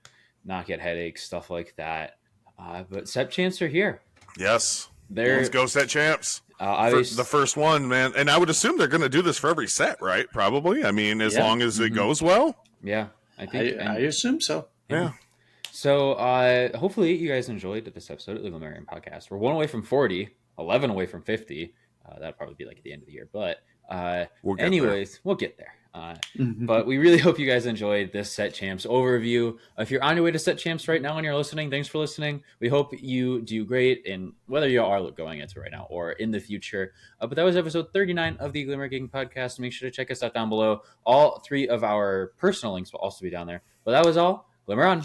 not get headaches, stuff like that. But set champs are here. Yes, let's go set champs. The first one, man, and I would assume they're going to do this for every set, right? Probably. I mean, as long as it goes well. Yeah, I think. I assume so. Yeah. So hopefully you guys enjoyed this episode of the Glimmerian Podcast. We're 1 away from 40, 11 away from 50. That'll probably be like at the end of the year, but we'll get there. But we really hope you guys enjoyed this Set Champs overview. If you're on your way to Set Champs right now and you're listening, thanks for listening. We hope you do great in whether you are going into right now or in the future. But that was episode 39 of the Glimmer Gang Podcast. Make sure to check us out down below. All 3 of our personal links will also be down there. But that was all. Glimmer on.